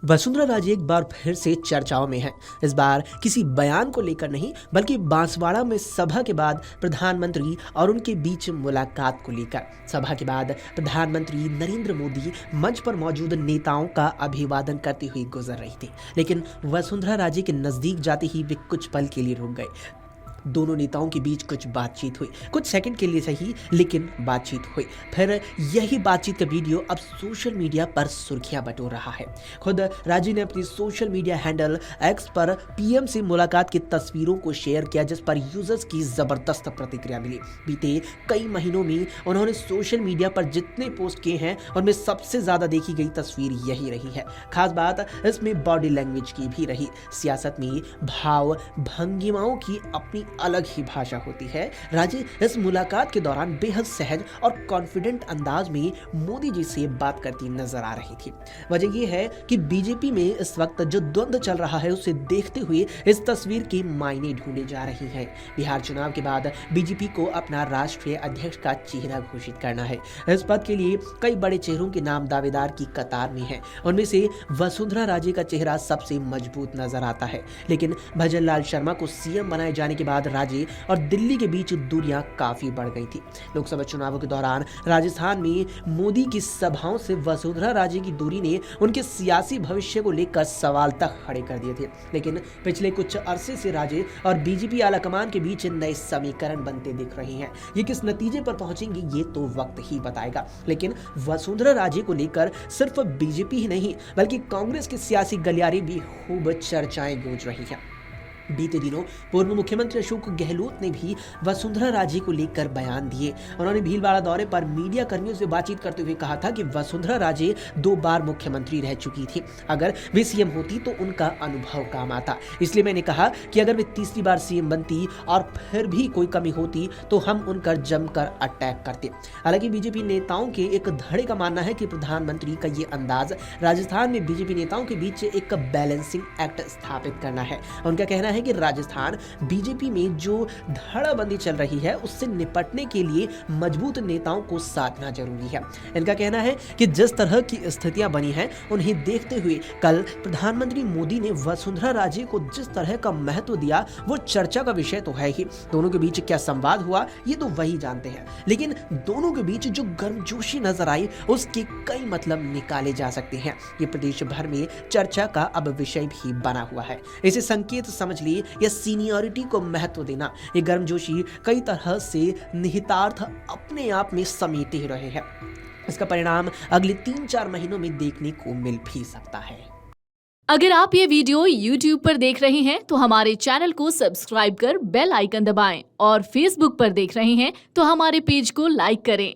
वसुंधरा राजे एक बार फिर से चर्चाओं में हैं। इस बार किसी बयान को लेकर नहीं, बल्कि बांसवाड़ा में सभा के बाद प्रधानमंत्री और उनके बीच मुलाकात को लेकर। सभा के बाद प्रधानमंत्री नरेंद्र मोदी मंच पर मौजूद नेताओं का अभिवादन करती हुई गुजर रही थी, लेकिन वसुंधरा राजे के नजदीक जाते ही वे कुछ पल के लिए रुक गए। दोनों नेताओं के बीच कुछ बातचीत हुई, कुछ सेकंड के लिए सही, लेकिन बातचीत हुई। फिर यही बातचीत का वीडियो अब सोशल मीडिया पर सुर्खियां बटोर रहा है। खुद राजी ने अपनी सोशल मीडिया हैंडल एक्स पर पीएम से मुलाकात की तस्वीरों को शेयर किया, जिस पर यूजर्स की जबरदस्त प्रतिक्रिया मिली। बीते कई महीनों में उन्होंने सोशल मीडिया पर जितने पोस्ट किए हैं उनमें सबसे ज्यादा देखी गई तस्वीर यही रही है। खास बात इसमें बॉडी लैंग्वेज की भी रही। सियासत में भाव भंगिमाओं की अपनी अलग ही भाषा होती है। राजे इस मुलाकात के दौरान बेहद सहज और कॉन्फिडेंट अंदाज में मोदी जी से बात करती नजर आ रही थी। वजह यह है कि बीजेपी में इस वक्त जो द्वंद्व चल रहा है उसे देखते हुए इस तस्वीर के मायने ढूंढे जा रहे हैं। बिहार चुनाव के बाद बीजेपी को अपना राष्ट्रीय अध्यक्ष का चेहरा घोषित करना है। इस पद के लिए कई बड़े चेहरों के नाम दावेदार की कतार में है। उनमें से वसुंधरा राजे का चेहरा सबसे मजबूत नजर आता है, लेकिन भजन लाल शर्मा को सीएम बनाए जाने के बाद राजे और दिल्ली के बीच दूरियां काफी बढ़ गई थी। लोकसभा चुनावों के दौरान राजस्थान में मोदी की सभाओं से वसुंधरा राजे की दूरी ने उनके सियासी भविष्य को लेकर सवाल तक खड़े कर दिए थे। लेकिन पिछले कुछ अरसे से राजे और बीजेपी आलाकमान के बीच नए समीकरण बनते दिख रहे हैं। ये किस नतीजे पर पहुंचेंगे ये तो वक्त ही बताएगा, लेकिन वसुंधरा राजे को लेकर सिर्फ बीजेपी ही नहीं बल्कि कांग्रेस के सियासी गलियारे भी खूब चर्चाएं गूंज रही हैं। बीते दिनों पूर्व मुख्यमंत्री अशोक गहलोत ने भी वसुंधरा राजे को लेकर बयान दिए। उन्होंने भीलवाड़ा दौरे पर मीडिया कर्मियों से बातचीत करते हुए कहा था कि वसुंधरा राजे 2 बार मुख्यमंत्री रह चुकी थी। अगर वे सीएम होती तो उनका अनुभव काम आता। इसलिए मैंने कहा कि अगर वे तीसरी बार सीएम बनती और फिर भी कोई कमी होती तो हम उन पर जमकर अटैक करते। हालांकि बीजेपी नेताओं के एक धड़े का मानना है कि प्रधानमंत्री का ये अंदाज राजस्थान में बीजेपी नेताओं के बीच एक बैलेंसिंग एक्ट स्थापित करना है। उनका कहना है कि राजस्थान बीजेपी में जो धड़ाबंदी चल रही है उससे निपटने के लिए मजबूत नेताओं को साधना जरूरी है। इनका कहना है कि जिस तरह की स्थितियां बनी हैं उन्हें देखते हुए कल प्रधानमंत्री मोदी ने वसुंधरा राजे को जिस तरह का महत्व दिया वो चर्चा का विषय तो है ही। दोनों के बीच क्या संवाद हुआ ये तो वही जानते हैं, लेकिन दोनों के बीच जो गर्मजोशी नजर आई उसके कई मतलब निकाले जा सकते हैं। ये प्रदेश भर में चर्चा का अब विषय भी बना हुआ है। इसे संकेत समझ लिए या सीनियरिटी को महत्व देना। ये गर्मजोशी कई तरह से निहितार्थ अपने आप में समेटे रहे हैं। इसका परिणाम अगले 3-4 महीनों में देखने को मिल भी सकता है। अगर आप ये वीडियो YouTube पर देख रहे हैं तो हमारे चैनल को सब्सक्राइब कर बेल आइकन दबाएं और Facebook पर देख रहे हैं तो हमारे पेज को लाइक करें।